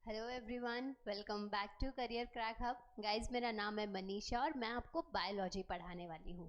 Hello everyone, welcome back to career crack hub. Guys, मेरा नाम है मनीषा और मैं आपको बायोलॉजी पढ़ाने वाली हूँ।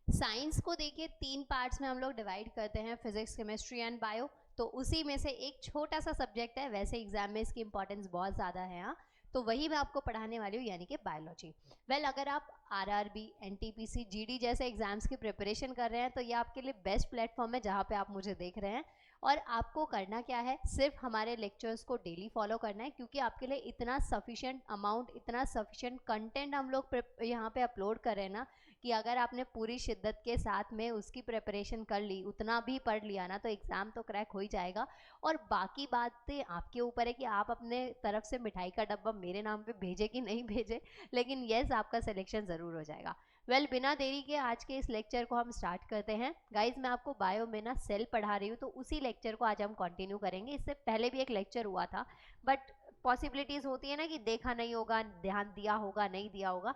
साइंस को देखिए 3 पार्ट्स में हम लोग डिवाइड करते हैं, फिजिक्स, केमिस्ट्री एंड बायो। तो उसी में से एक छोटा सा सब्जेक्ट है, वैसे एग्जाम में इसकी इंपॉर्टेंस बहुत ज़्यादा है। हाँ, तो वही मैं आपको पढ़ाने वाली हूँ, यानी कि बायोलॉजी। वेल, अगर आप आरआरबी, एनटीपीसी, जीडी जैसे एग्जाम्स की प्रिपरेशन कर रहे हैं तो ये आपके लिए बेस्ट प्लेटफॉर्म है जहाँ पे आप मुझे देख रहे हैं। और आपको करना क्या है, सिर्फ हमारे लेक्चर्स को डेली फॉलो करना है, क्योंकि आपके लिए इतना सफिशिएंट अमाउंट, इतना सफिशिएंट कंटेंट हम लोग यहाँ पे अपलोड कर रहे हैं ना, कि अगर आपने पूरी शिद्दत के साथ में उसकी प्रिपरेशन कर ली, उतना भी पढ़ लिया ना, तो एग्ज़ाम तो क्रैक हो ही जाएगा। और बाकी बातें आपके ऊपर है कि आप अपने तरफ से मिठाई का डब्बा मेरे नाम पे भेजे कि नहीं भेजे, लेकिन येस, आपका सिलेक्शन ज़रूर हो जाएगा। वेल, बिना देरी के आज के इस लेक्चर को हम स्टार्ट करते हैं। गाइज, मैं आपको बायो में ना सेल पढ़ा रही हूँ, तो उसी लेक्चर को आज हम कंटिन्यू करेंगे। इससे पहले भी एक लेक्चर हुआ था, बट पॉसिबिलिटीज़ होती है ना कि देखा नहीं होगा, ध्यान दिया होगा, नहीं दिया होगा।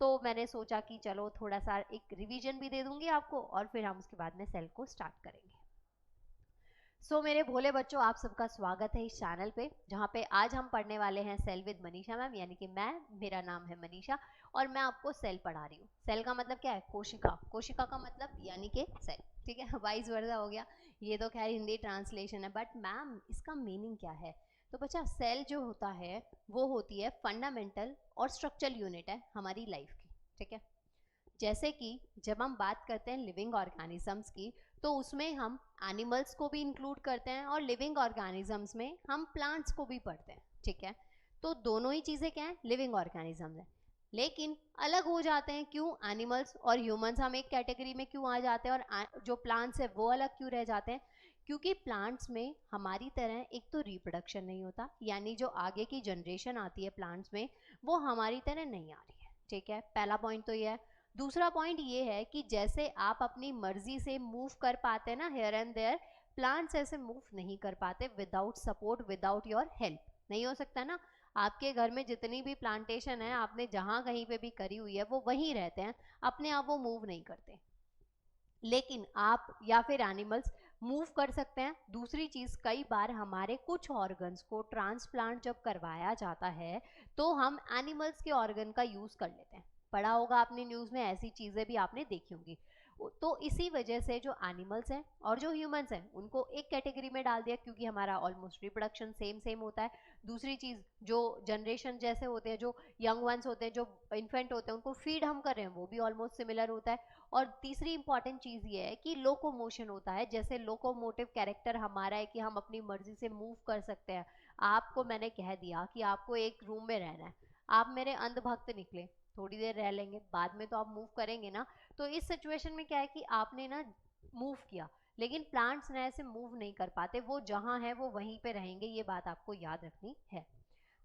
तो मैंने सोचा कि चलो थोड़ा सा एक रिवीजन भी दे दूंगी आपको, और फिर हम उसके बाद में सेल को स्टार्ट करेंगे। मेरे भोले बच्चों, आप सबका स्वागत है इस चैनल पे, जहाँ पे आज हम पढ़ने वाले हैं सेल विद मनीषा मैम, यानी कि मेरा नाम है मनीषा और मैं आपको सेल पढ़ा रही हूँ। सेल का मतलब क्या है? कोशिका। कोशिका का मतलब यानी कि सेल, ठीक है, वाइस वर्सा हो गया। ये तो खैर हिंदी ट्रांसलेशन है, बट मैम इसका मीनिंग क्या है? तो बच्चा, सेल जो होता है वो होती है फंडामेंटल और स्ट्रक्चरल यूनिट है हमारी लाइफ की, ठीक है। जैसे कि जब हम बात करते हैं लिविंग ऑर्गेनिजम्स की, तो उसमें हम एनिमल्स को भी इंक्लूड करते हैं और लिविंग ऑर्गेनिजम्स में हम प्लांट्स को भी पढ़ते हैं, ठीक है। तो दोनों ही चीज़ें क्या हैं? लिविंग ऑर्गेनिजम्स हैं। लेकिन अलग हो जाते हैं क्यों? एनिमल्स और ह्यूमंस हम एक कैटेगरी में क्यों आ जाते हैं और जो प्लांट्स है वो अलग क्यों रह जाते हैं? क्योंकि प्लांट्स में हमारी तरह एक तो रिप्रोडक्शन नहीं होता, यानी जो आगे की जनरेशन आती है प्लांट्स में, वो हमारी तरह नहीं आ रही है, ठीक है। पहला पॉइंट तो ये है। दूसरा पॉइंट ये है कि जैसे आप अपनी मर्जी से मूव कर पाते हैं ना हियर एंड देयर, प्लांट्स ऐसे मूव नहीं कर पाते without support, without your help. नहीं हो सकता ना। आपके घर में जितनी भी प्लांटेशन है, आपने जहाँ कहीं पे भी करी हुई है, वो वहीं रहते हैं, अपने आप वो मूव नहीं करते। लेकिन आप या फिर एनिमल्स मूव कर सकते हैं। दूसरी चीज, कई बार हमारे कुछ ऑर्गन्स को ट्रांसप्लांट जब करवाया जाता है, तो हम एनिमल्स के ऑर्गन का यूज कर लेते हैं। पढ़ा होगा आपने न्यूज में, ऐसी चीजें भी आपने देखी होंगी। तो इसी वजह से जो एनिमल्स हैं और जो ह्यूमंस हैं, उनको एक कैटेगरी में डाल दिया, क्योंकि हमारा ऑलमोस्ट रिप्रोडक्शन सेम सेम होता है। दूसरी चीज, जो जनरेशन जैसे होते हैं, जो यंग वंस होते हैं, जो इन्फेंट होते हैं, उनको फीड हम कर रहे हैं, वो भी ऑलमोस्ट सिमिलर होता है। और तीसरी इंपॉर्टेंट चीज ये है कि लोकोमोशन होता है। जैसे लोकोमोटिव कैरेक्टर हमारा है कि हम अपनी मर्जी से मूव कर सकते हैं। आपको मैंने कह दिया कि आपको एक रूम में रहना है, आप मेरे अंधभक्त निकले, थोड़ी देर रह लेंगे, बाद में तो आप मूव करेंगे ना। तो इस सिचुएशन में क्या है कि आपने ना मूव किया, लेकिन प्लांट्स ना ऐसे मूव नहीं कर पाते, वो जहां है वो वहीं पे रहेंगे। ये बात आपको याद रखनी है।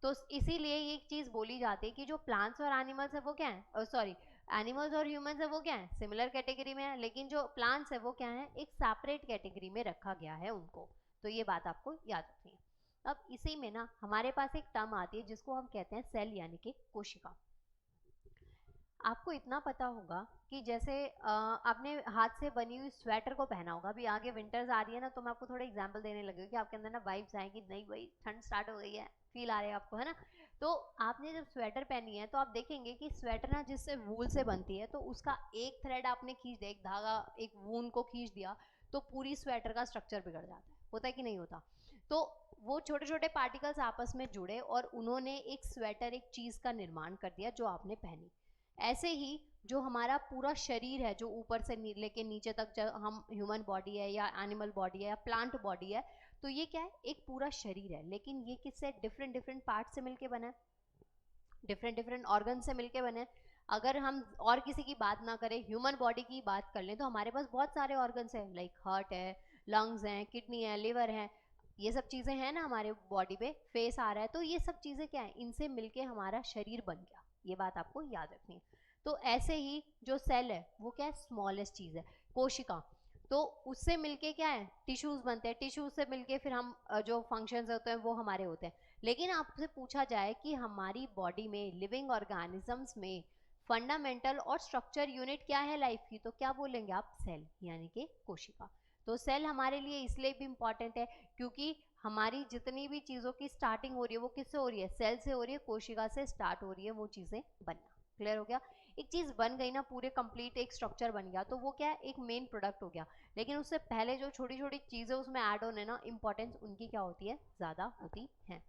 तो इसीलिए ये एक चीज बोली जाती है कि जो प्लांट्स और एनिमल्स है वो क्या है, सॉरी, एनिमल्स और ह्यूमंस है वो क्या है? सिमिलर कैटेगरी में है। लेकिन जो प्लांट्स है वो क्या है? एक सेपरेट कैटेगरी में रखा गया है उनको। तो ये बात आपको याद रखनी है। अब इसी में ना हमारे पास एक टर्म आती है जिसको हम कहते हैं सेल, यानी कि कोशिका। आपको इतना पता होगा कि जैसे आपने हाथ से बनी हुई स्वेटर को पहना होगा। अभी आगे विंटर्स आ रही है ना, तो मैं आपको थोड़ा एग्जांपल देने लगी हूँ कि आपके अंदर ना वाइब्स आएंगी, नहीं भाई ठंड स्टार्ट हो गई है, फील आ रहा है आपको, है ना। तो आपने जब स्वेटर पहनी है, तो आप देखेंगे कि स्वेटर ना जिससे वूल से बनती है, तो उसका एक थ्रेड आपने खींच दिया, एक धागा, एक वून को खींच दिया, तो पूरी स्वेटर का स्ट्रक्चर बिगड़ जाता है। होता है कि नहीं होता? तो वो छोटे छोटे पार्टिकल्स आपस में जुड़े और उन्होंने एक स्वेटर, एक चीज का निर्माण कर दिया जो आपने पहनी। ऐसे ही जो हमारा पूरा शरीर है, जो ऊपर से लेके नीचे तक, जब हम ह्यूमन बॉडी है या एनिमल बॉडी है या प्लांट बॉडी है, तो ये क्या है? एक पूरा शरीर है, लेकिन ये किससे? डिफरेंट डिफरेंट पार्ट से मिलके बना है, डिफरेंट डिफरेंट ऑर्गन से मिलके बने। अगर हम और किसी की बात ना करें, ह्यूमन बॉडी की बात कर लें, तो हमारे पास बहुत सारे ऑर्गन्स हैं, लाइक हार्ट है, लंग्स हैं, किडनी है, लिवर है, ये सब चीज़ें हैं ना हमारे बॉडी पे। फेस आ रहा है, तो ये सब चीज़ें क्या है? इनसे मिलके हमारा शरीर बन गया। ये बात आपको याद रखनी है। तो ऐसे ही जो सेल है वो क्या है? स्मॉलेस्ट चीज़ है, कोशिका। तो उससे मिलके क्या है? टिश्यूज बनते हैं, टिश्यूज से मिलके फिर हम जो फंक्शंस होते हैं वो हमारे होते हैं। लेकिन आपसे पूछा जाए कि हमारी बॉडी में, लिविंग ऑर्गेनिजम्स में फंडामेंटल और स्ट्रक्चर यूनिट क्या है लाइफ की, तो क्या बोलेंगे आप? सेल, यानी कि कोशिका। तो सेल हमारे लिए इसलिए भी इम्पॉर्टेंट है क्योंकि हमारी जितनी भी चीज़ों की स्टार्टिंग हो रही है वो किससे हो रही है, सेल से हो रही है, कोशिका से स्टार्ट हो रही है वो चीज़ें बनना। क्लियर हो गया? एक चीज़ बन गई ना, पूरे कंप्लीट एक स्ट्रक्चर बन गया, तो वो क्या है, एक मेन प्रोडक्ट हो गया। लेकिन उससे पहले जो छोटी छोटी चीज़ें उसमें ऐड होने ना, इंपॉर्टेंस उनकी क्या होती है, ज़्यादा होती है।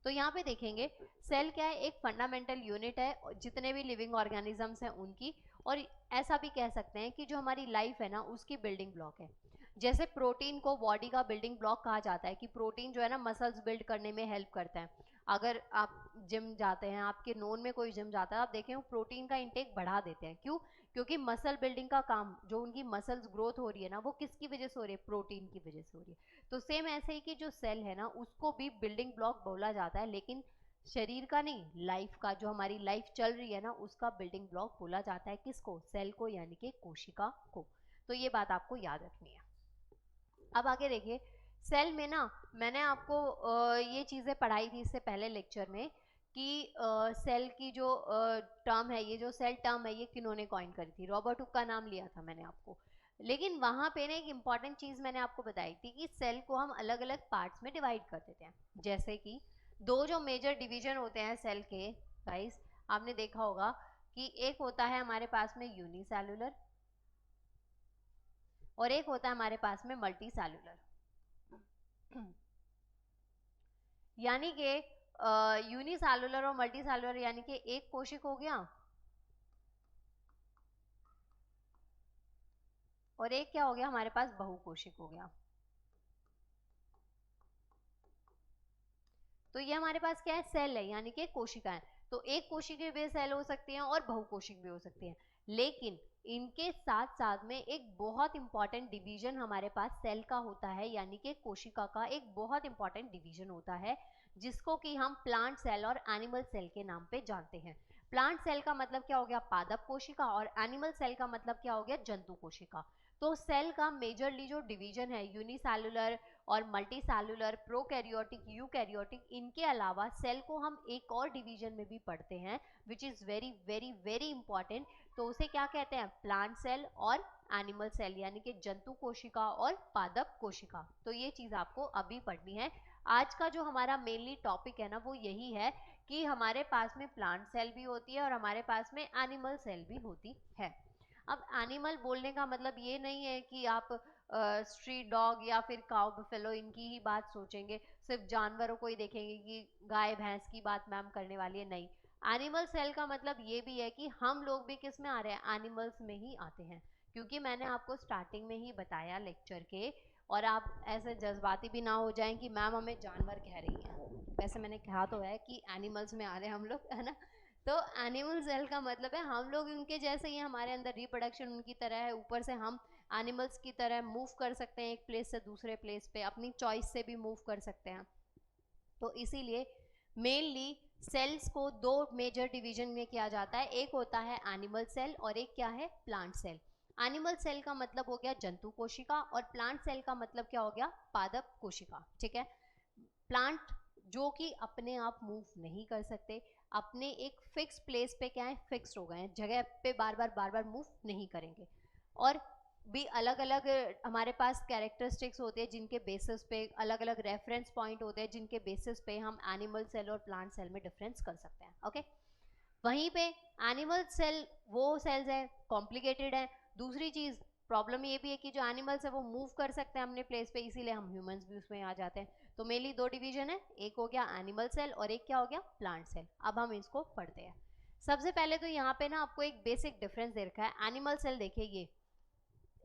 तो यहाँ पे देखेंगे सेल क्या है, एक फंडामेंटल यूनिट है जितने भी लिविंग ऑर्गेनिजम्स हैं उनकी, और ऐसा भी कह सकते हैं कि जो हमारी लाइफ है ना उसकी बिल्डिंग ब्लॉक है। जैसे प्रोटीन को बॉडी का बिल्डिंग ब्लॉक कहा जाता है कि प्रोटीन जो है ना मसल्स बिल्ड करने में हेल्प करता है। अगर आप जिम जाते हैं, आपके नोन में कोई जिम जाता है, आप देखें वो प्रोटीन का इंटेक बढ़ा देते हैं। क्यों? क्योंकि मसल बिल्डिंग का काम, जो उनकी मसल्स ग्रोथ हो रही है ना, वो किसकी वजह से हो रही है, प्रोटीन की वजह से हो रही है। तो सेम ऐसे ही कि जो सेल है ना उसको भी बिल्डिंग ब्लॉक बोला जाता है, लेकिन शरीर का नहीं, लाइफ का, जो हमारी लाइफ चल रही है ना उसका बिल्डिंग ब्लॉक बोला जाता है किसको, सेल को, यानी कि कोशिका को। तो ये बात आपको याद रखनी है। अब आगे देखिए, सेल में ना मैंने आपको ये चीज़ें पढ़ाई थी इससे पहले लेक्चर में कि सेल की जो टर्म है, ये जो सेल टर्म है, ये किन्होंने कॉइन करी थी, रॉबर्ट हुक का नाम लिया था मैंने आपको। लेकिन वहां पे ना एक इंपॉर्टेंट चीज मैंने आपको बताई थी कि सेल को हम अलग अलग पार्ट्स में डिवाइड कर देते हैं। जैसे कि दो जो मेजर डिवीजन होते हैं सेल के, गाइस आपने देखा होगा कि एक होता है हमारे पास में यूनिसेलुलर और एक होता है हमारे पास में मल्टी सेलुलर। यानी कि यूनिसेलुलर और मल्टी सेलुलर, यानी कि एक कोशिक हो गया और एक क्या हो गया, हमारे पास बहुकोशिक हो गया। तो ये हमारे पास क्या है, सेल है, यानी कि कोशिकाएं। तो एक कोशिक भी सेल हो सकती हैं और बहुकोशिक भी हो सकती हैं। लेकिन इनके साथ साथ में एक बहुत इंपॉर्टेंट डिवीजन हमारे पास सेल का होता है, यानी कि कोशिका का एक बहुत इंपॉर्टेंट डिवीजन होता है, जिसको कि हम प्लांट सेल और एनिमल सेल के नाम पे जानते हैं। प्लांट सेल का मतलब क्या हो गया, पादप कोशिका, और एनिमल सेल का मतलब क्या हो गया, जंतु कोशिका। तो सेल का मेजरली जो डिवीजन है, यूनिसेलुलर और मल्टी सेलुलर, प्रोकैरियोटिक, यूकैरियोटिक, इनके अलावा सेल को हम एक और डिवीजन में भी पढ़ते हैं, which is very very very important. तो उसे क्या कहते हैं, प्लांट सेल और एनिमल सेल, यानी कि जंतु कोशिका और पादप कोशिका। तो ये चीज़ आपको अभी पढ़नी है। आज का जो हमारा मेनली टॉपिक है ना वो यही है कि हमारे पास में प्लांट सेल भी होती है और हमारे पास में एनिमल सेल भी होती है। अब एनिमल बोलने का मतलब ये नहीं है कि आप स्ट्रीट डॉग या फिर काउ बफेलो इनकी ही बात सोचेंगे, सिर्फ जानवरों को ही देखेंगे कि गाय भैंस की बात मैम करने वाली है, नहीं। एनिमल सेल का मतलब ये भी है कि हम लोग भी किस में आ रहे हैं, एनिमल्स में ही आते हैं। क्योंकि मैंने आपको स्टार्टिंग में ही बताया लेक्चर के, और आप ऐसे जज्बाती भी ना हो जाएं कि मैम हमें जानवर कह रही हैं। वैसे मैंने कहा तो है कि एनिमल्स में आ रहे हैं हम लोग, है ना। तो एनिमल सेल का मतलब है हम लोग उनके जैसे ही, हमारे अंदर रिप्रोडक्शन उनकी तरह है, ऊपर से हम एनिमल्स की तरह मूव कर सकते हैं एक प्लेस से दूसरे प्लेस पे, अपनी चॉइस से भी मूव कर सकते हैं। तो इसीलिए मेनली सेल्स को दो मेजर डिवीजन में किया जाता है, एक होता है एनिमल सेल और एक क्या है, प्लांट सेल। एनिमल सेल का मतलब हो गया जंतु कोशिका और प्लांट सेल का मतलब क्या हो गया, पादप कोशिका। ठीक है। प्लांट जो कि अपने आप मूव नहीं कर सकते, अपने एक फिक्स प्लेस पे क्या है, फिक्स हो गए हैं, जगह पे बार बार मूव नहीं करेंगे। और भी अलग अलग हमारे पास कैरेक्टरिस्टिक्स होते हैं जिनके बेसिस पे, अलग अलग रेफरेंस पॉइंट होते हैं जिनके बेसिस पे हम एनिमल सेल और प्लांट सेल में डिफरेंस कर सकते हैं। ओके। वहीं पे एनिमल सेल वो सेल्स है, कॉम्प्लिकेटेड है। दूसरी चीज प्रॉब्लम ये भी है कि जो एनिमल्स है वो मूव कर सकते हैं अपने प्लेस पे, इसीलिए हम ह्यूमंस भी उसमें आ जाते हैं। तो मेनली दो डिवीजन है, एक हो गया एनिमल सेल और एक क्या हो गया, प्लांट सेल। अब हम इसको पढ़ते हैं। सबसे पहले तो यहाँ पे ना आपको एक बेसिक डिफरेंस दे रखा है। एनिमल सेल देखिए, ये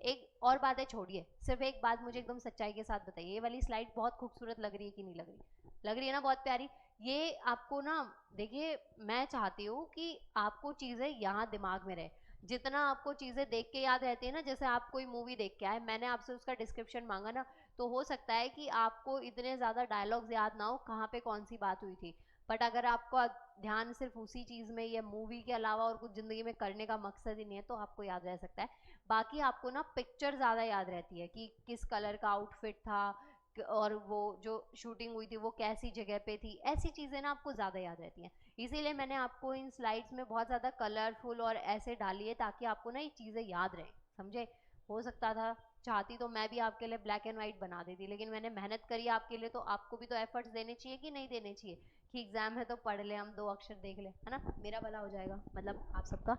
एक और बात है, छोड़िए, सिर्फ एक बात मुझे एकदम सच्चाई के साथ बताइए, ये वाली स्लाइड बहुत खूबसूरत लग रही है कि नहीं लग रही, लग रही है ना, बहुत प्यारी। ये आपको ना, देखिए मैं चाहती हूँ कि आपको चीज़ें यहाँ दिमाग में रहे। जितना आपको चीज़ें देख के याद रहती है ना, जैसे आप कोई मूवी देख के आए, मैंने आपसे उसका डिस्क्रिप्शन मांगा ना, तो हो सकता है कि आपको इतने ज़्यादा डायलॉग्स याद ना हो कहाँ पे कौन सी बात हुई थी। बट अगर आपको ध्यान सिर्फ उसी चीज़ में या मूवी के अलावा और कुछ ज़िंदगी में करने का मकसद ही नहीं है, तो आपको याद रह सकता है। बाकी आपको ना पिक्चर ज़्यादा याद रहती है कि किस कलर का आउटफिट था, और वो जो शूटिंग हुई थी वो कैसी जगह पे थी, ऐसी चीज़ें ना आपको ज़्यादा याद रहती हैं। इसीलिए मैंने आपको इन स्लाइड्स में बहुत ज़्यादा कलरफुल और ऐसे डाली है ताकि आपको ना ये चीज़ें याद रहें, समझे। हो सकता था चाहती तो मैं भी आपके लिए ब्लैक एंड व्हाइट बना देती, लेकिन मैंने मेहनत करी आपके लिए, तो आपको भी तो एफर्ट्स देने चाहिए कि नहीं देने चाहिए, कि एग्जाम है तो पढ़ ले, हम 2 अक्षर देख ले, है ना, मेरा भला हो जाएगा, मतलब आप सबका,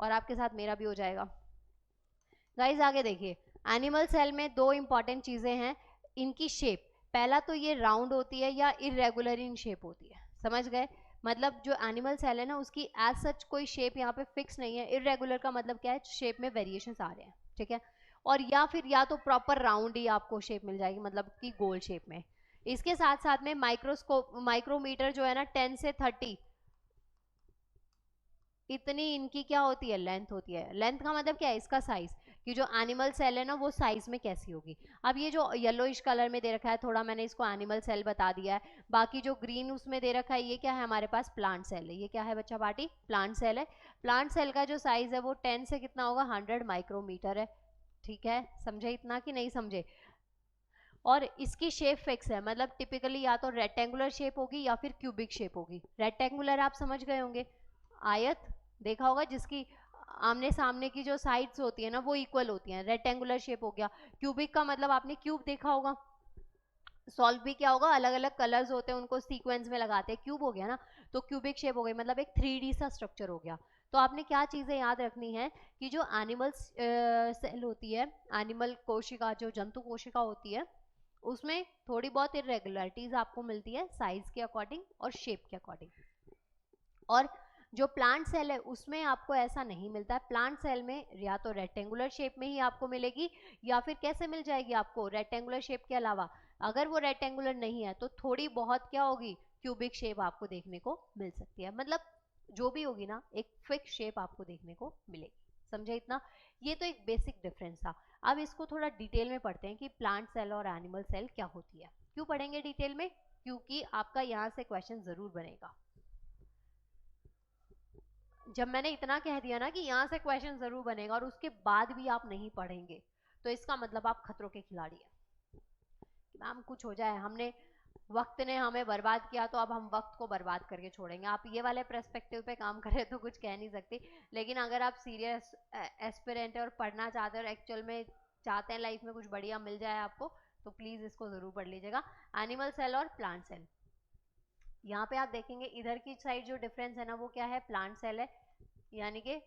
और आपके साथ मेरा भी हो जाएगा। गाइज आगे देखिए, एनिमल सेल में 2 इंपॉर्टेंट चीजें हैं, इनकी शेप। पहला तो ये राउंड होती है या इरेगुलर इन शेप होती है, समझ गए, मतलब जो एनिमल सेल है ना उसकी एज सच कोई शेप यहाँ पे फिक्स नहीं है। इरेगुलर का मतलब क्या है, शेप में वेरिएशन आ रहे हैं, ठीक है, और या फिर या तो प्रॉपर राउंड ही आपको शेप मिल जाएगी, मतलब कि गोल शेप में। इसके साथ साथ में माइक्रोमीटर जो है ना 10 से 30 इतनी इनकी क्या होती है, लेंथ होती है। लेंथ का मतलब क्या है, इसका साइज, कि जो एनिमल सेल है ना वो साइज में कैसी होगी। अब ये जो येलोइश कलर में दे रखा है, थोड़ा मैंने इसको एनिमल सेल बता दिया है। बाकी जो ग्रीन उसमें दे रखा है ये क्या है, हमारे पास प्लांट सेल है। ये क्या है बच्चा पार्टी, प्लांट सेल है। प्लांट सेल का जो साइज है वो 10 से कितना होगा, 100 माइक्रोमीटर है, ठीक है, समझे इतना कि नहीं समझे। और इसकी शेप फिक्स है, मतलब टिपिकली या तो रेक्टेंगुलर शेप होगी या फिर क्यूबिक शेप होगी। रेक्टेंगुलर आप समझ गए होंगे, आयत देखा होगा, जिसकी आमने सामने की जो साइड्स होती है ना वो इक्वल होती हैं, रेक्टेंगुलर शेप हो गया। क्यूबिक का मतलब आपने क्यूब देखा होगा, सॉल्व भी क्या होगा, अलग अलग कलर्स होते हैं उनको सीक्वेंस में लगाते हैं, क्यूब हो गया ना, तो क्यूबिक शेप हो गई, मतलब एक 3D सा स्ट्रक्चर हो गया। तो आपने क्या चीजें याद रखनी है कि जो एनिमल सेल होती है, एनिमल कोशिका, जो जंतु कोशिका होती है, उसमें थोड़ी बहुत इरेगुलरिटीज आपको मिलती है साइज के अकॉर्डिंग और शेप के अकॉर्डिंग। और जो प्लांट सेल है उसमें आपको ऐसा नहीं मिलता है। प्लांट सेल में या तो रेक्टेंगुलर शेप में ही आपको मिलेगी, या फिर कैसे मिल जाएगी आपको, रेक्टेंगुलर शेप के अलावा अगर वो रेक्टेंगुलर नहीं है तो थोड़ी बहुत क्या होगी, क्यूबिक शेप आपको देखने को मिल सकती है। मतलब जो भी होगी ना एक फिक्स शेप आपको देखने को मिलेगी, समझे इतना। ये तो एक बेसिक डिफरेंस था। अब इसको थोड़ा डिटेल में पढ़ते हैं कि प्लांट सेल और एनिमल सेल क्या होती है। क्यों पढ़ेंगे डिटेल में, क्योंकि आपका यहाँ से क्वेश्चन जरूर बनेगा। जब मैंने इतना कह दिया ना कि यहाँ से क्वेश्चन जरूर बनेगा और उसके बाद भी आप नहीं पढ़ेंगे, तो इसका मतलब आप खतरों के खिलाड़ी हैं। मैम कुछ हो जाए, हमने वक्त ने हमें बर्बाद किया तो अब हम वक्त को बर्बाद करके छोड़ेंगे। आप ये वाले पर्सपेक्टिव पे काम कर रहे तो कुछ कह नहीं सकती, लेकिन अगर आप सीरियस एस्पिरेंट है और पढ़ना चाहते हैं और एक्चुअल में चाहते हैं लाइफ में कुछ बढ़िया मिल जाए आपको, तो प्लीज इसको जरूर पढ़ लीजिएगा। एनिमल सेल और प्लांट सेल, यहाँ पे आप देखेंगे इधर की साइड जो डिफरेंस है ना वो क्या है, प्लांट सेल है, यानी कि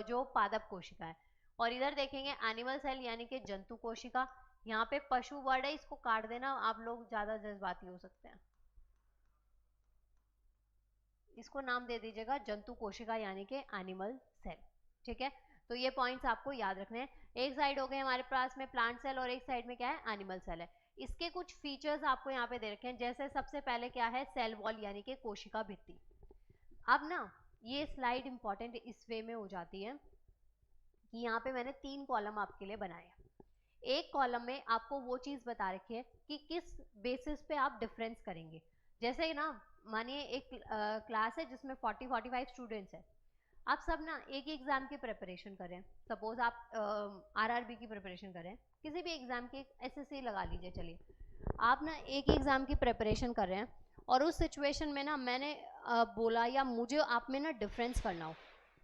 जो पादप कोशिका है, और इधर देखेंगे एनिमल सेल यानी कि जंतु कोशिका। यहाँ पे पशु वर्ड है, इसको काट देना, आप लोग ज्यादा जज्बाती हो सकते हैं, इसको नाम दे दीजिएगा जंतु कोशिका यानी कि एनिमल सेल, ठीक है। तो ये पॉइंट्स आपको याद रखने हैं। एक साइड हो गए हमारे पास में प्लांट सेल और एक साइड में क्या है, एनिमल सेल है। इसके कुछ फीचर्स आपको यहाँ पे दे रखे हैं, जैसे सबसे पहले क्या है, सेल वॉल यानी कि कोशिका भित्ति। अब ना ये स्लाइड इंपॉर्टेंट इस वे में हो जाती है कि यहाँ पे मैंने 3 कॉलम आपके लिए बनाए हैं। एक कॉलम में आपको वो चीज बता रखी है कि किस बेसिस पे आप डिफरेंस करेंगे। जैसे ना मानिए एक क्लास है जिसमें 40-45 स्टूडेंट्स हैं, आप सब ना एक ही एग्जाम की प्रिपरेशन कर रहे हैं। सपोज आप आरआरबी की प्रिपरेशन कर रहे हैं, किसी भी एग्जाम की, एसएससी लगा लीजिए, चलिए आप ना एक ही एग्जाम की प्रिपरेशन कर रहे हैं, और उस सिचुएशन में ना मैंने बोला या मुझे आप में ना डिफरेंस करना हो,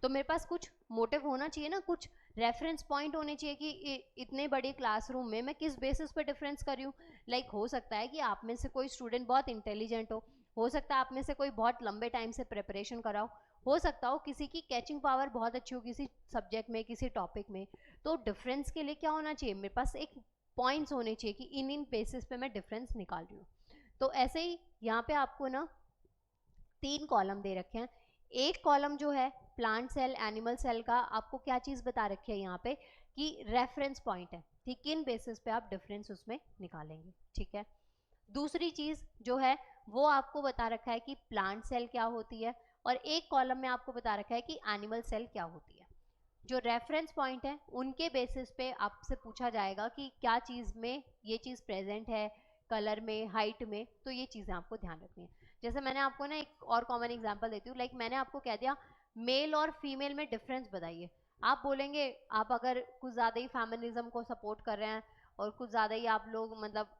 तो मेरे पास कुछ मोटिव होना चाहिए ना, कुछ रेफरेंस पॉइंट होने चाहिए कि इतने बड़ी क्लासरूम में मैं किस बेसिस पे डिफरेंस कर रही हूँ। लाइक हो सकता है कि आप में से कोई स्टूडेंट बहुत इंटेलिजेंट हो सकता है आप में से कोई बहुत लंबे टाइम से प्रिपरेशन करा हो सकता हो किसी की कैचिंग पावर बहुत अच्छी हो किसी सब्जेक्ट में, किसी टॉपिक में। तो डिफरेंस के लिए क्या होना चाहिए, मेरे पास एक पॉइंट्स होने चाहिए कि इन बेसिस पे मैं डिफरेंस निकाल रही हूँ। तो ऐसे ही यहाँ पे आपको ना 3 कॉलम दे रखे हैं। एक कॉलम जो है प्लांट सेल एनिमल सेल का, आपको क्या चीज बता रखी है यहाँ पे कि रेफरेंस पॉइंट है, ठीक, किन बेसिस पे आप डिफरेंस उसमें निकालेंगे, ठीक है। दूसरी चीज जो है वो आपको बता रखा है कि प्लांट सेल क्या होती है, और एक कॉलम में आपको बता रखा है कि एनिमल सेल क्या होती है। जो रेफरेंस पॉइंट है उनके बेसिस पे आपसे पूछा जाएगा कि क्या चीज में ये चीज प्रेजेंट है, कलर में, हाइट में, तो ये चीजें आपको ध्यान रखनी है। जैसे मैंने आपको ना एक और कॉमन एग्जांपल देती हूँ, लाइक मैंने आपको कह दिया मेल और फीमेल में डिफरेंस बताइए। आप बोलेंगे, आप अगर कुछ ज्यादा ही फेमिनिज्म को सपोर्ट कर रहे हैं और कुछ ज्यादा ही आप लोग मतलब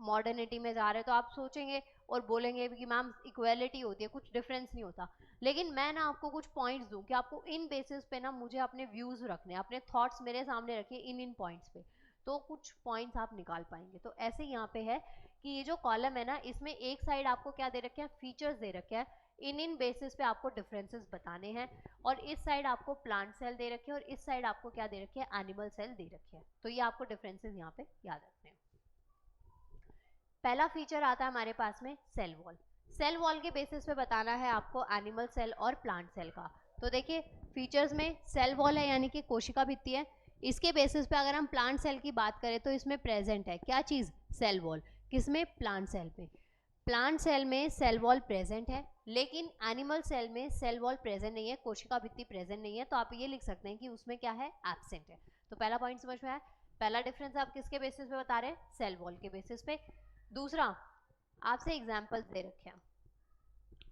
मॉडर्निटी में जा रहे हैं तो आप सोचेंगे और बोलेंगे कि मैम इक्वालिटी होती है, कुछ डिफरेंस नहीं होता। लेकिन मैं ना आपको कुछ पॉइंट्स दूं कि आपको इन बेसिस पे ना मुझे अपने व्यूज रखने, अपने थॉट्स मेरे सामने रखिए इन पॉइंट्स पे, तो कुछ पॉइंट्स आप निकाल पाएंगे। तो ऐसे यहाँ पे है कि ये जो कॉलम है ना, इसमें एक साइड आपको क्या दे रखे हैं, फीचर्स दे रखे हैं, इन बेसिस पे आपको डिफरेंसेस बताने हैं। और इस साइड आपको प्लांट सेल दे रखे हैं और इस साइड आपको क्या दे रखे हैं, एनिमल सेल दे रखे हैं। तो ये आपको डिफरेंसेस यहाँ पे याद रखने हैं। पहला फीचर आता है हमारे पास में सेल वॉल। सेल वॉल के बेसिस पे बताना है आपको एनिमल सेल और प्लांट सेल का। तो देखिए फीचर्स में सेल वॉल है यानी कि कोशिका भित्ति है। इसके बेसिस पे अगर हम प्लांट सेल की बात करें तो इसमें प्रेजेंट है क्या चीज, सेल वॉल। किसमें, प्लांट सेल में। प्लांट सेल में सेल वॉल प्रेजेंट है, लेकिन एनिमल सेल में सेल वॉल प्रेजेंट नहीं है, कोशिका भित्ति प्रेजेंट नहीं है। तो आप ये लिख सकते हैं कि उसमें क्या है, एब्सेंट है। तो पहला पॉइंट समझ में आया। पहला डिफरेंस आप किसके बेसिस पे बता रहे हैं, सेल वॉल के बेसिस पे। दूसरा आपसे एग्जाम्पल्स दे रखे हैं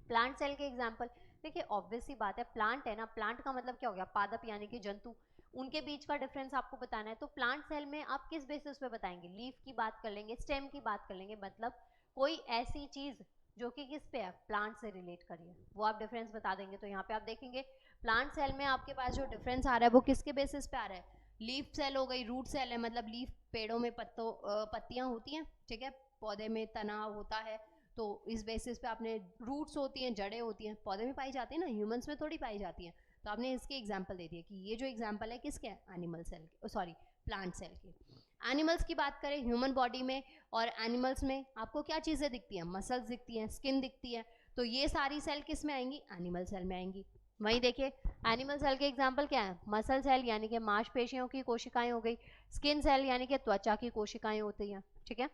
प्लांट सेल के एग्जाम्पल। देखिए ऑब्वियस सी बात है, प्लांट है ना, प्लांट का मतलब क्या हो गया, पादप यानी कि जंतु, उनके बीच का डिफरेंस आपको बताना है। तो प्लांट सेल में आप किस बेसिस पे बताएंगे, लीफ की बात कर लेंगे, स्टेम की बात कर लेंगे, मतलब कोई ऐसी चीज जो कि किस पे है, प्लांट से रिलेट करिए, वो आप डिफरेंस बता देंगे। तो यहाँ पे आप देखेंगे प्लांट सेल में आपके पास जो डिफरेंस आ रहा है वो किसके बेसिस पे आ रहा है, लीफ सेल हो गई, रूट सेल है, मतलब लीफ पेड़ों में पत्तियां होती हैं, ठीक है, पौधे में तना होता है, तो इस बेसिस पे आपने रूट्स होती हैं, जड़ें होती हैं, पौधे में पाई जाती है ना, ह्यूमंस में थोड़ी पाई जाती हैं। तो आपने इसके एग्जाम्पल दे दिए कि ये जो एग्जाम्पल है किसके है, एनिमल सेल के, सॉरी प्लांट सेल के। एनिमल्स की बात करें ह्यूमन बॉडी में और एनिमल्स में आपको क्या चीज़ें दिखती हैं, मसल्स दिखती हैं, स्किन दिखती है, तो ये सारी सेल किस में आएंगी, एनिमल सेल में आएंगी। वहीं देखिए एनिमल सेल के एग्जाम्पल क्या है, मसल सेल यानी कि मांसपेशियों की कोशिकाएं हो गई, स्किन सेल यानी कि त्वचा की कोशिकाएं होती हैं, ठीक है।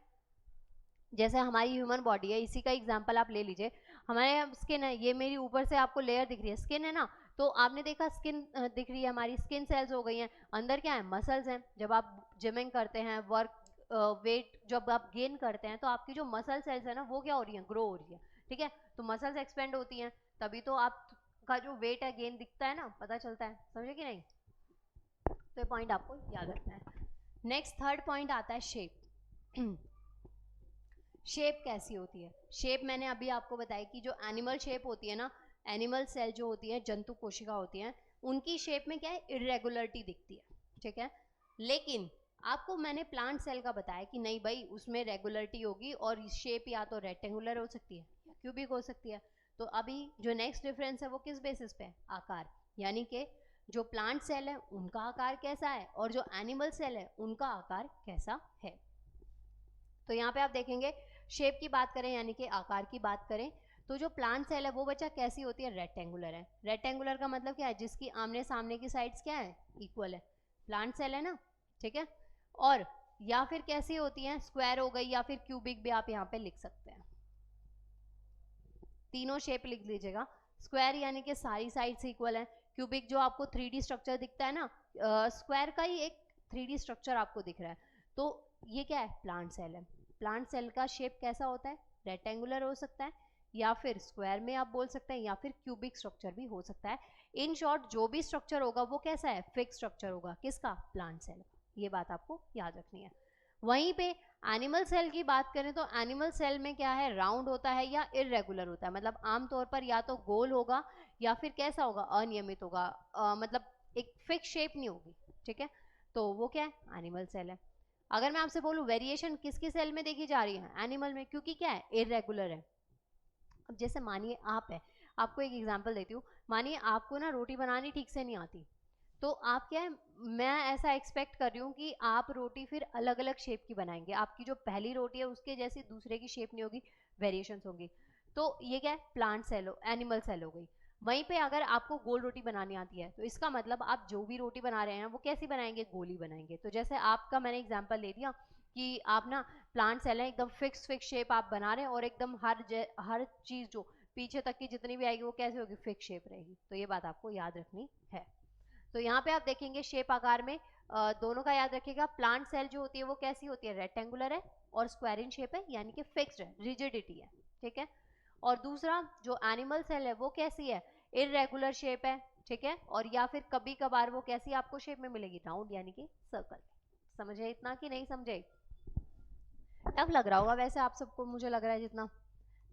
जैसे हमारी ह्यूमन बॉडी है, इसी का एग्जांपल आप ले लीजिए, हमारे स्किन है, ये मेरी ऊपर से आपको लेयर दिख रही है, स्किन है ना, तो आपने देखा स्किन दिख रही है, हमारी स्किन सेल्स हो गई हैं, अंदर क्या है, मसल्स हैं। जब आप जिमिंग करते हैं, वर्क वेट जब आप गेन करते हैं, तो आपकी जो मसल सेल्स है ना वो क्या हो रही है, ग्रो हो रही है, ठीक है। तो मसल्स एक्सपेंड होती हैं, तभी तो आपका जो वेट है गेन दिखता है ना, पता चलता है, समझे कि नहीं। तो ये पॉइंट आपको याद रखना है। नेक्स्ट थर्ड पॉइंट आता है शेप। शेप कैसी होती है, शेप मैंने अभी आपको बताया कि जो एनिमल शेप होती है ना, एनिमल सेल जो होती है, जंतु कोशिका होती हैं, उनकी शेप में क्या है, इरेगुलरिटी दिखती है, ठीक है। लेकिन आपको मैंने प्लांट सेल का बताया कि नहीं भाई उसमें रेगुलरिटी होगी और शेप या तो रेक्टेंगुलर हो सकती है या क्यूबिक हो सकती है। तो अभी जो नेक्स्ट डिफरेंस है वो किस बेसिस पे, आकार, यानी कि जो प्लांट सेल है उनका आकार कैसा है और जो एनिमल सेल है उनका आकार कैसा है। तो यहाँ पे आप देखेंगे शेप की बात करें यानी कि आकार की बात करें, तो जो प्लांट सेल है वो बच्चा कैसी होती है, रेक्टेंगुलर है। रेक्टेंगुलर का मतलब क्या है, जिसकी आमने सामने की साइड्स क्या है, इक्वल है, प्लांट सेल है ना, ठीक है। और या फिर कैसी होती है, स्क्वायर हो गई या फिर क्यूबिक भी आप यहाँ पे लिख सकते हैं, तीनों शेप लिख लीजिएगा। स्क्वायर यानी कि सारी साइड्स इक्वल है, क्यूबिक जो आपको 3D स्ट्रक्चर दिखता है ना, स्क्वायर का ही एक 3D स्ट्रक्चर आपको दिख रहा है, तो ये क्या है, प्लांट सेल है। प्लांट सेल का शेप कैसा होता है, रेक्टेंगुलर हो सकता है या फिर स्क्वायर में आप बोल सकते हैं या फिर क्यूबिक स्ट्रक्चर भी हो सकता है। इन शॉर्ट जो भी स्ट्रक्चर होगा वो कैसा है, फिक्स स्ट्रक्चर होगा, किसका, प्लांट सेल का। ये बात आपको याद रखनी है। वहीं पे एनिमल सेल की बात करें तो एनिमल सेल में क्या है, राउंड होता है या इरेगुलर होता है, मतलब आमतौर पर या तो गोल होगा या फिर कैसा होगा, अनियमित होगा, मतलब एक फिक्स शेप नहीं होगी, ठीक है। तो वो क्या है, एनिमल सेल है। अगर मैं आपसे बोलूं वेरिएशन किसकी सेल में देखी जा रही है, एनिमल में, क्योंकि क्या है, इरेगुलर है। अब जैसे मानिए आप है, आपको एक एग्जांपल देती हूँ, मानिए आपको ना रोटी बनानी ठीक से नहीं आती, तो आप क्या है, मैं ऐसा एक्सपेक्ट कर रही हूँ कि आप रोटी फिर अलग अलग शेप की बनाएंगे, आपकी जो पहली रोटी है उसके जैसी दूसरे की शेप नहीं होगी, वेरिएशंस होंगी। तो ये क्या है, प्लांट सेल, एनिमल सेल हो गई। वहीं पे अगर आपको गोल रोटी बनानी आती है तो इसका मतलब आप जो भी रोटी बना रहे हैं वो कैसी बनाएंगे, गोली बनाएंगे। तो जैसे आपका मैंने एग्जांपल ले दिया कि आप ना प्लांट सेल है, एकदम फिक्स शेप आप बना रहे हैं और एकदम हर चीज़ जो पीछे तक की जितनी भी आएगी वो कैसे होगी, फिक्स शेप रहेगी। तो ये बात आपको याद रखनी है। तो यहाँ पे आप देखेंगे शेप आकार में दोनों का याद रखिएगा, प्लांट सेल जो होती है वो कैसी होती है, रेक्टेंगुलर है और स्क्वायर इन शेप है, यानी कि फिक्स्ड है, रिजिडिटी है, ठीक है। और दूसरा जो एनिमल सेल है वो कैसी है, इरेगुलर शेप है, ठीक है, और या फिर कभी कभार वो कैसी आपको शेप में मिलेगी, राउंड यानी कि सर्कल। समझे इतना कि नहीं समझे। टफ लग रहा होगा वैसे आप सबको, मुझे लग रहा है जितना।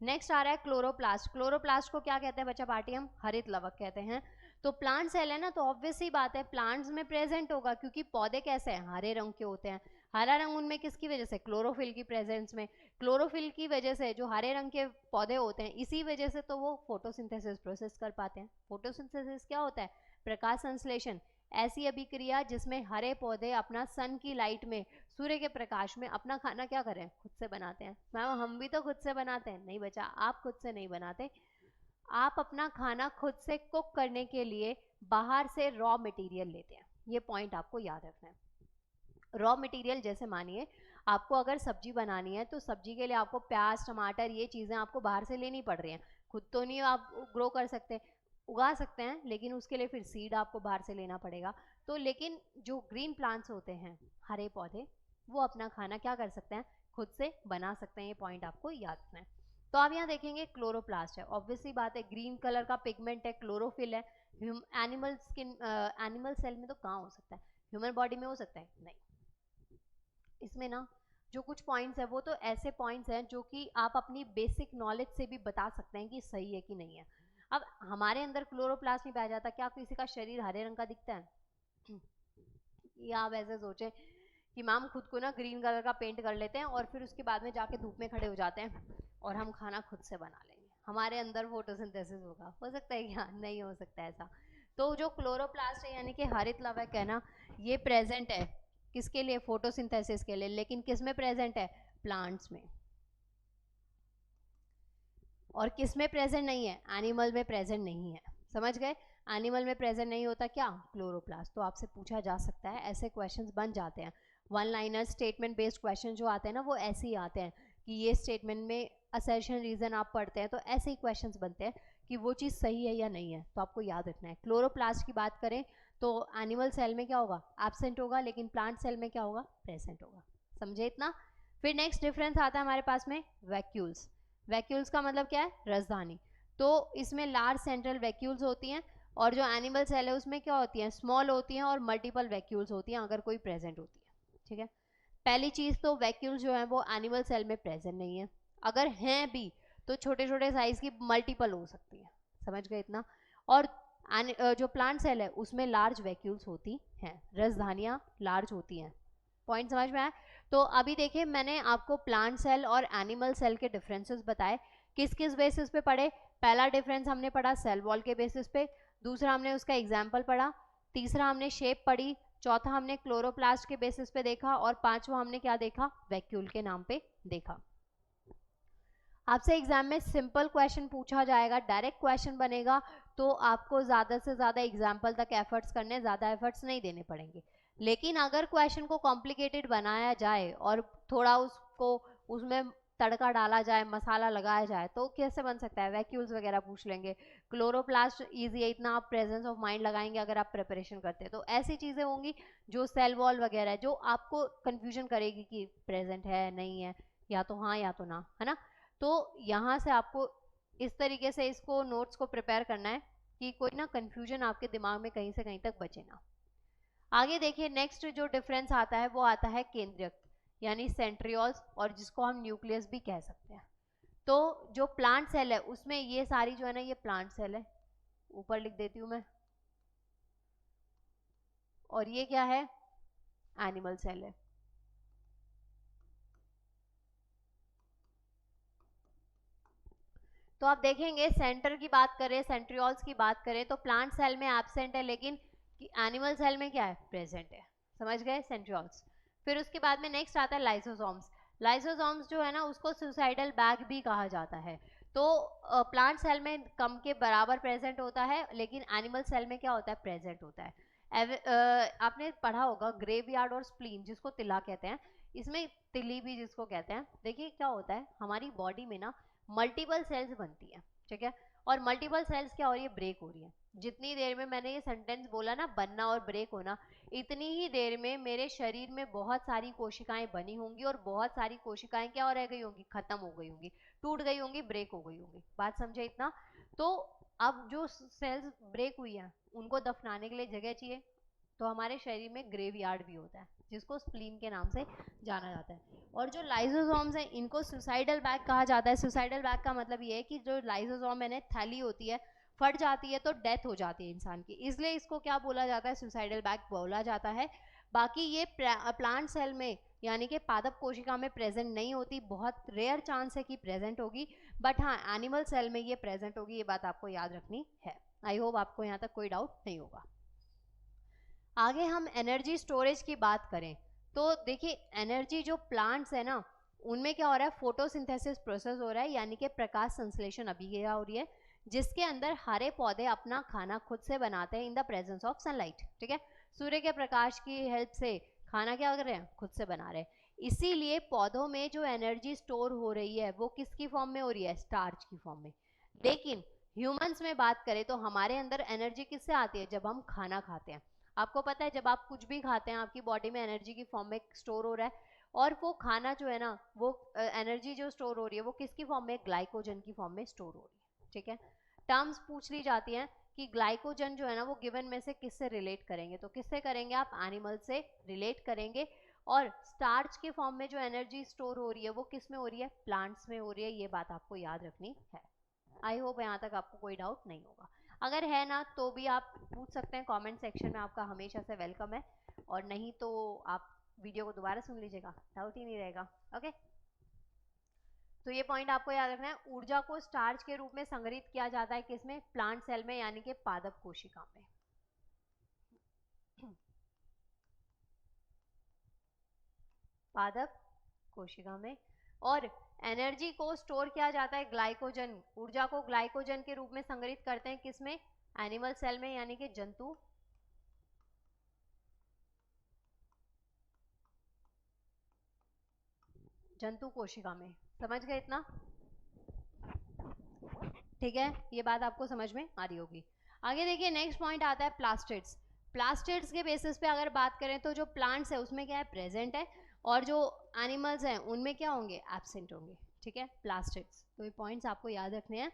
नेक्स्ट आ रहा है क्लोरोप्लास्ट। क्लोरोप्लास्ट को क्या कहते हैं बच्चा पार्टी, हम हरित लवक कहते हैं। तो प्लांट सेल है ना, तो ऑब्वियस सी बात है प्लांट्स में प्रेजेंट होगा, क्योंकि पौधे कैसे हैं, हरे रंग के होते हैं। हरा रंग उनमें किसकी वजह से, क्लोरोफिल की प्रेजेंस में। क्लोरोफिल की वजह से जो हरे रंग के पौधे होते हैं, इसी वजह से तो वो फोटोसिंथेसिस प्रोसेस कर पाते हैं। फोटोसिंथेसिस क्या होता है, प्रकाश संश्लेषण, ऐसी अभिक्रिया जिसमें हरे पौधे अपना सन की लाइट में, सूर्य के प्रकाश में अपना खाना क्या करें, खुद से बनाते हैं। मैम हम भी तो खुद से बनाते हैं, नहीं बचा, आप खुद से नहीं बनाते। आप अपना खाना खुद से कुक करने के लिए बाहर से रॉ मटेरियल लेते हैं, ये पॉइंट आपको याद रखना है। रॉ मटेरियल जैसे मानिए आपको अगर सब्जी बनानी है, तो सब्जी के लिए आपको प्याज टमाटर ये चीज़ें आपको बाहर से लेनी पड़ रही हैं, खुद तो नहीं आप ग्रो कर सकते, उगा सकते हैं लेकिन उसके लिए फिर सीड आपको बाहर से लेना पड़ेगा। तो लेकिन जो ग्रीन प्लांट्स होते हैं, हरे पौधे, वो अपना खाना क्या कर सकते हैं, खुद से बना सकते हैं, ये पॉइंट आपको याद रखना है। तो आप यहाँ देखेंगे क्लोरोप्लास्ट है, ऑब्वियसली बात है, ग्रीन कलर का पिगमेंट है, क्लोरोफिल है। एनिमल स्किन, एनिमल सेल में तो कहाँ हो सकता है, ह्यूमन बॉडी में हो सकता है, नहीं। इसमें ना जो कुछ पॉइंट्स है वो तो ऐसे पॉइंट्स हैं जो कि आप अपनी बेसिक नॉलेज से भी बता सकते हैं कि सही है कि नहीं है। अब हमारे अंदर क्लोरोप्लास्ट नहीं पाया जाता, क्या किसी का शरीर हरे रंग का दिखता है? या आप ऐसे सोचे कि मैम खुद को ना ग्रीन कलर का पेंट कर लेते हैं और फिर उसके बाद में जाके धूप में खड़े हो जाते हैं और हम खाना खुद से बना लेंगे, हमारे अंदर फोटोसिंथेसिस होगा, हो सकता है क्या, नहीं हो सकता ऐसा। तो जो क्लोरोप्लास्ट है यानी कि हरित लवक है ना, ये प्रेजेंट है किसके लिए, फोटोसिंथेसिस के लिए, लेकिन किस में प्रेजेंट है, प्लांट्स में। और किस में प्रेजेंट नहीं है, एनिमल में प्रेजेंट नहीं है, समझ गए। एनिमल में प्रेजेंट नहीं होता क्या, क्लोरोप्लास्ट। तो आपसे पूछा जा सकता है, ऐसे क्वेश्चंस बन जाते हैं, one liner statement based question जो आते हैं ना, वो ऐसे ही आते हैं कि ये स्टेटमेंट में असर्शन रीजन आप पढ़ते हैं तो ऐसे ही क्वेश्चंस बनते हैं कि वो चीज़ सही है या नहीं है, तो आपको याद रखना है। क्लोरोप्लास्ट की बात करें तो एनिमल सेल में क्या होगा, एब्सेंट होगा, लेकिन प्लांट सेल में क्या होगा, प्रेजेंट होगा, समझे इतना। फिर नेक्स्ट डिफरेंस आता है हमारे पास में वैक्यूल्स। वैक्यूल्स का मतलब क्या है, राजधानी। तो इसमें लार्ज सेंट्रल वैक्यूल्स होती हैं, और जो एनिमल सेल है उसमें क्या होती हैं, स्मॉल होती हैं और मल्टीपल वैक्यूल्स होती हैं अगर कोई प्रेजेंट होती है, ठीक है। पहली चीज तो वैक्यूल्स जो है वो एनिमल सेल में प्रेजेंट नहीं है, अगर हैं भी तो छोटे छोटे साइज की मल्टीपल हो सकती है, समझ गए इतना। और जो प्लांट सेल है उसमें लार्ज वैक्यूल्स होती हैं, रसधानियाँ लार्ज होती हैं, पॉइंट समझ में आया। तो अभी देखिए मैंने आपको प्लांट सेल और एनिमल सेल के डिफरेंसेस बताए, किस किस बेसिस पे पढ़े। पहला डिफरेंस हमने पढ़ा सेल वॉल के बेसिस पे, दूसरा हमने उसका एग्जाम्पल पढ़ा, तीसरा हमने शेप पढ़ी, चौथा हमने क्लोरोप्लास्ट के बेसिस पे देखा, और पांचवा हमने क्या देखा, वैक्यूल के नाम पे देखा। आपसे एग्जाम में सिंपल क्वेश्चन पूछा जाएगा, डायरेक्ट क्वेश्चन बनेगा, तो आपको ज़्यादा से ज़्यादा एग्जाम्पल तक एफर्ट्स करने, ज़्यादा एफर्ट्स नहीं देने पड़ेंगे। लेकिन अगर क्वेश्चन को कॉम्प्लिकेटेड बनाया जाए और थोड़ा उसको उसमें तड़का डाला जाए, मसाला लगाया जाए, तो कैसे बन सकता है, वैक्यूल्स वगैरह पूछ लेंगे। क्लोरोप्लास्ट इजी है, इतना आप प्रेजेंस ऑफ माइंड लगाएंगे अगर आप प्रिपरेशन करते हैं, तो ऐसी चीज़ें होंगी जो सेल वॉल वगैरह जो आपको कन्फ्यूजन करेगी कि प्रेजेंट है नहीं है, या तो हाँ या तो ना, है ना। तो यहाँ से आपको इस तरीके से इसको नोट्स को प्रिपेयर करना है कि कोई ना कंफ्यूजन आपके दिमाग में कहीं से कहीं तक बचे ना। आगे देखिए नेक्स्ट जो डिफरेंस आता है वो आता है केंद्रक यानी सेंट्रियोल्स, और जिसको हम न्यूक्लियस भी कह सकते हैं। तो जो प्लांट सेल है उसमें ये सारी जो है ना, ये प्लांट सेल है, ऊपर लिख देती हूँ मैं, और ये क्या है, एनिमल सेल है। तो आप देखेंगे सेंटर की बात करें, सेंट्रियोल्स की बात करें, तो प्लांट सेल में एब्सेंट है, लेकिन एनिमल सेल में क्या है, प्रेजेंट है, समझ गए, सेंट्रियोल्स। फिर उसके बाद में नेक्स्ट आता है लाइसोसोम्स। लाइसोसोम्स जो है ना उसको सुसाइडल बैग भी कहा जाता है। तो प्लांट सेल में कम के बराबर प्रेजेंट होता है, लेकिन एनिमल सेल में क्या होता है, प्रेजेंट होता है। आपने पढ़ा होगा ग्रेवयार्ड और स्प्लीन, जिसको तिला कहते हैं, इसमें तिली भी जिसको कहते हैं। देखिए क्या होता है, हमारी बॉडी में ना मल्टीपल सेल्स बनती है, ठीक है, और मल्टीपल सेल्स क्या हो रही है, ब्रेक हो रही है। जितनी देर में मैंने ये सेंटेंस बोला ना, बनना और ब्रेक होना, इतनी ही देर में मेरे शरीर में बहुत सारी कोशिकाएं बनी होंगी, और बहुत सारी कोशिकाएं क्या हो रह गई होंगी, खत्म हो गई होंगी, टूट गई होंगी, ब्रेक हो गई होंगी, बात समझे इतना। तो अब जो सेल्स ब्रेक हुई हैं उनको दफनाने के लिए जगह चाहिए, तो हमारे शरीर में ग्रेवयार्ड भी होता है जिसको स्प्लीन के नाम से जाना जाता है। और जो लाइसोसोम्स हैं इनको सुसाइडल बैग कहा जाता है। सुसाइडल बैग का मतलब ये है कि जो लाइसोसोम है थैली होती है, फट जाती है तो डेथ हो जाती है इंसान की, इसलिए इसको क्या बोला जाता है, सुसाइडल बैग बोला जाता है। बाकी ये प्लांट सेल में यानी कि पादप कोशिका में प्रेजेंट नहीं होती, बहुत रेयर चांस है कि प्रेजेंट होगी, बट हाँ एनिमल सेल में ये प्रेजेंट होगी, ये बात आपको याद रखनी है। आई होप आपको यहाँ तक कोई डाउट नहीं होगा। आगे हम एनर्जी स्टोरेज की बात करें तो देखिए एनर्जी जो प्लांट्स है ना उनमें क्या हो रहा है, फोटोसिंथेसिस प्रोसेस हो रहा है, यानी कि प्रकाश संश्लेषण अभिक्रिया हो रही है, जिसके अंदर हरे पौधे अपना खाना खुद से बनाते हैं in the presence of sunlight. ठीक है, सूर्य के प्रकाश की हेल्प से खाना क्या कर रहे हैं, खुद से बना रहे हैं। इसीलिए पौधों में जो एनर्जी स्टोर हो रही है वो किसकी फॉर्म में हो रही है, स्टार्च की फॉर्म में। लेकिन ह्यूमंस में बात करें तो हमारे अंदर एनर्जी किससे आती है, जब हम खाना खाते हैं। आपको पता है जब आप कुछ भी खाते हैं आपकी बॉडी में एनर्जी की फॉर्म में स्टोर हो रहा है, और वो खाना जो है ना वो एनर्जी जो स्टोर हो रही है वो किसकी फॉर्म में, ग्लाइकोजन की फॉर्म में स्टोर हो रही है। ठीक है, टर्म्स पूछ ली जाती हैं कि ग्लाइकोजन जो है ना वो गिवन में से किससे रिलेट करेंगे, तो किससे करेंगे आप, एनिमल से रिलेट करेंगे। और स्टार्च के फॉर्म में जो एनर्जी स्टोर हो रही है वो किस में हो रही है, प्लांट्स में हो रही है, ये बात आपको याद रखनी है। आई होप यहाँ तक आपको कोई डाउट नहीं होगा, अगर है ना तो भी आप पूछ सकते हैं कमेंट सेक्शन में, आपका हमेशा से वेलकम है, और नहीं तो आप वीडियो को दोबारा सुन लीजिएगा, डाउट ही नहीं रहेगा। ओके, तो ये पॉइंट आपको याद रखना है, ऊर्जा को स्टार्च के रूप में संग्रहित किया जाता है किसमें, प्लांट सेल में, यानी कि पादप कोशिका में। पादप कोशिका में। और एनर्जी को स्टोर किया जाता है ग्लाइकोजन, ऊर्जा को ग्लाइकोजन के रूप में संग्रहित करते हैं किसमें, एनिमल सेल में, यानी कि जंतु कोशिका में। समझ गए इतना, ठीक है, ये बात आपको समझ में आ रही होगी। आगे देखिए नेक्स्ट पॉइंट आता है प्लास्टिड्स। प्लास्टिड्स के बेसिस पे अगर बात करें तो जो प्लांट्स है उसमें क्या है, प्रेजेंट है, और जो एनिमल्स हैं उनमें क्या होंगे, एब्सेंट होंगे। ठीक है, प्लास्टिड्स, तो ये पॉइंट्स आपको याद रखने हैं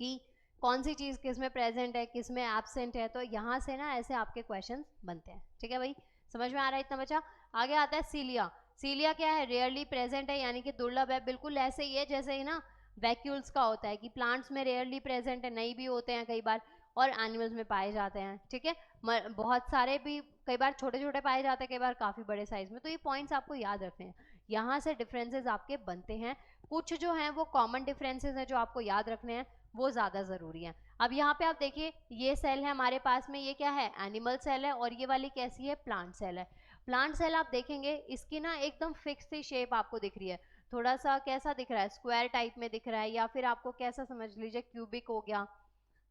कि कौन सी चीज़ किस में प्रेजेंट है किस में एब्सेंट है, तो यहाँ से ना ऐसे आपके क्वेश्चन बनते हैं। ठीक है भाई, समझ में आ रहा है इतना बच्चा। आगे आता है सीलिया। सीलिया क्या है, रेयरली प्रेजेंट है, यानी कि दुर्लभ है, बिल्कुल ऐसे ही है जैसे ही ना वैक्यूल्स का होता है कि प्लांट्स में रेयरली प्रेजेंट है, नहीं भी होते हैं कई बार, और एनिमल्स में पाए जाते हैं। ठीक है, बहुत सारे भी कई बार छोटे छोटे पाए जाते हैं, कई बार काफ़ी बड़े साइज में, तो ये पॉइंट्स आपको याद रखने हैं, यहाँ से डिफरेंसेस आपके बनते हैं। कुछ जो हैं वो कॉमन डिफरेंसेस हैं जो आपको याद रखने हैं, वो ज़्यादा ज़रूरी है। अब यहाँ पे आप देखिए ये सेल है हमारे पास में, ये क्या है, एनिमल सेल है, और ये वाली कैसी है, प्लांट सेल है। प्लांट सेल आप देखेंगे इसकी ना एकदम फिक्स सी शेप आपको दिख रही है, थोड़ा सा कैसा दिख रहा है, स्क्वायर टाइप में दिख रहा है, या फिर आपको कैसा समझ लीजिए, क्यूबिक हो गया,